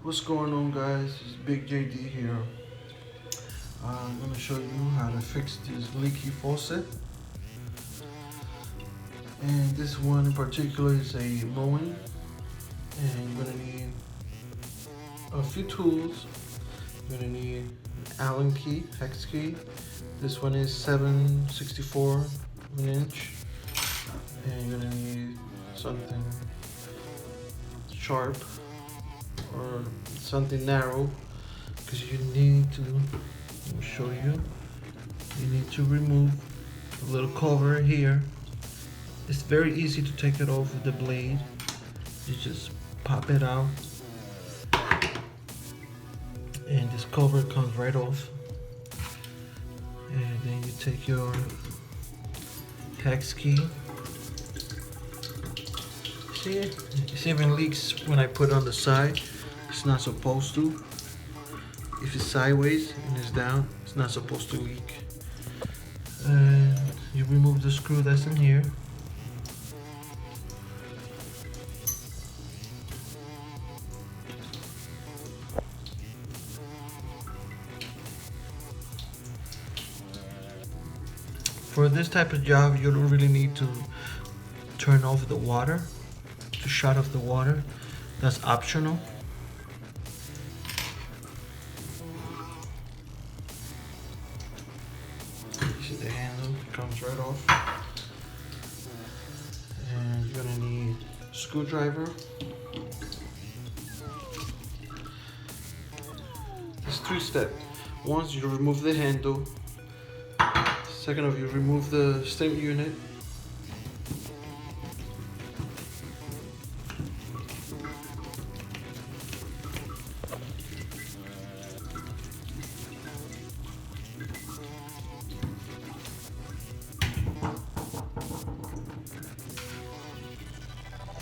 What's going on, guys? It's Big JD here. I'm going to show you how to fix this leaky faucet. And this one in particular is a mowing. And you're going to need a few tools. You're going to need an Allen key, hex key. This one is 7/64 of an inch. And you're going to need something sharp or something narrow, because you need to, let me show you, you need to remove a little cover here. It's very easy to take it off with the blade. You just pop it out and this cover comes right off, and then you take your hex key. See it? It even leaks when I put it on the side. It's not supposed to. If it's sideways and it's down, it's not supposed to leak. And you remove the screw that's in here. For this type of job, you don't really need to turn off the water, to shut off the water. That's optional. See the handle comes right off. And you're gonna need a screwdriver. It's 3-step. Once you remove the handle. Second of you remove the stem unit.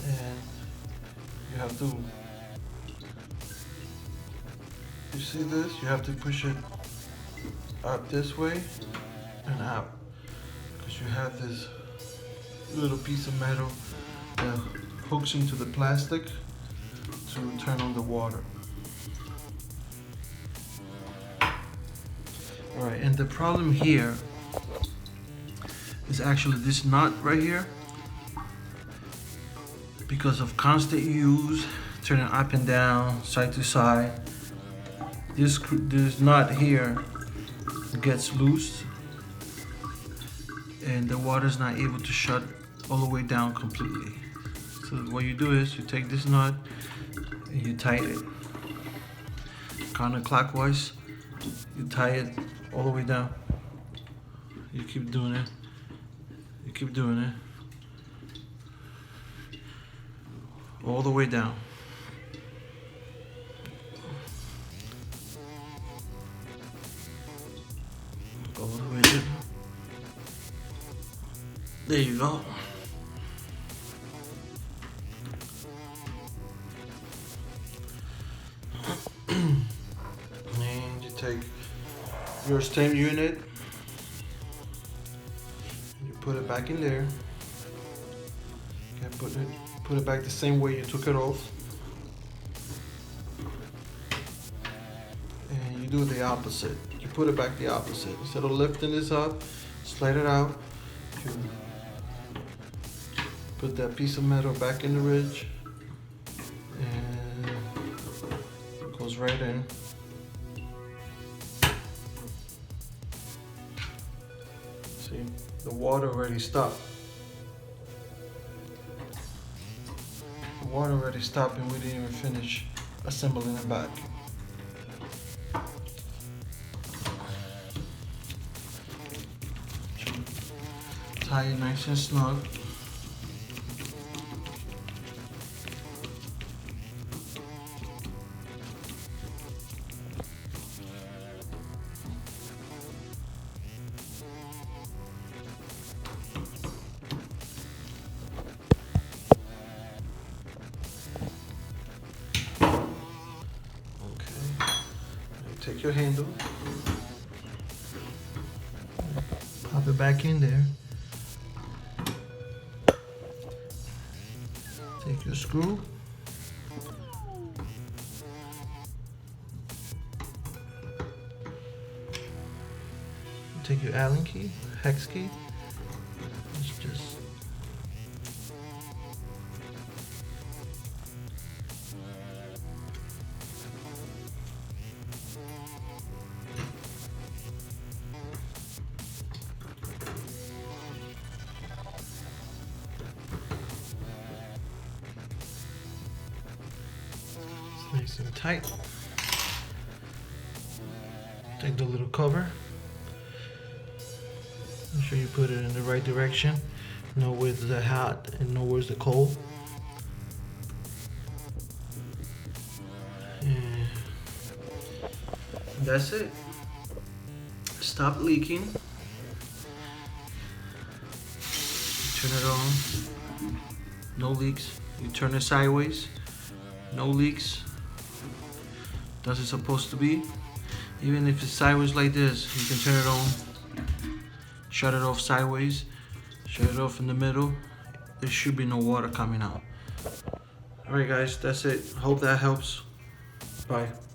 And you have to, you see this? You have to push it up this way and out, because you have this little piece of metal that hooks into the plastic to turn on the water. Alright, and the problem here is actually this nut right here. Because of constant use, turning up and down, side to side, this nut here gets loose and the water is not able to shut all the way down completely. So what you do is you take this nut and you tighten it counterclockwise. You tie it all the way down. You keep doing it. You keep doing it. All the way down. All the way down. There you go. And you take your stem unit, you put it back in there. Okay, put it back the same way you took it off. And you do the opposite. You put it back the opposite. Instead of lifting this up, slide it out. You put that piece of metal back in the ridge, and it goes right in. See, the water already stopped. The water already stopped and we didn't even finish assembling it back. Tie it nice and snug. Take your handle, pop it back in there. Take your screw, take your Allen key, hex key. Let's just nice and tight. Take the little cover. Make sure you put it in the right direction. Know where's the hot and know where's the cold. And that's it. Stop leaking. Turn it on. No leaks. You turn it sideways. No leaks. That's it's supposed to be. Even if it's sideways like this, you can turn it on. Shut it off sideways. Shut it off in the middle. There should be no water coming out. Alright guys, that's it. Hope that helps. Bye.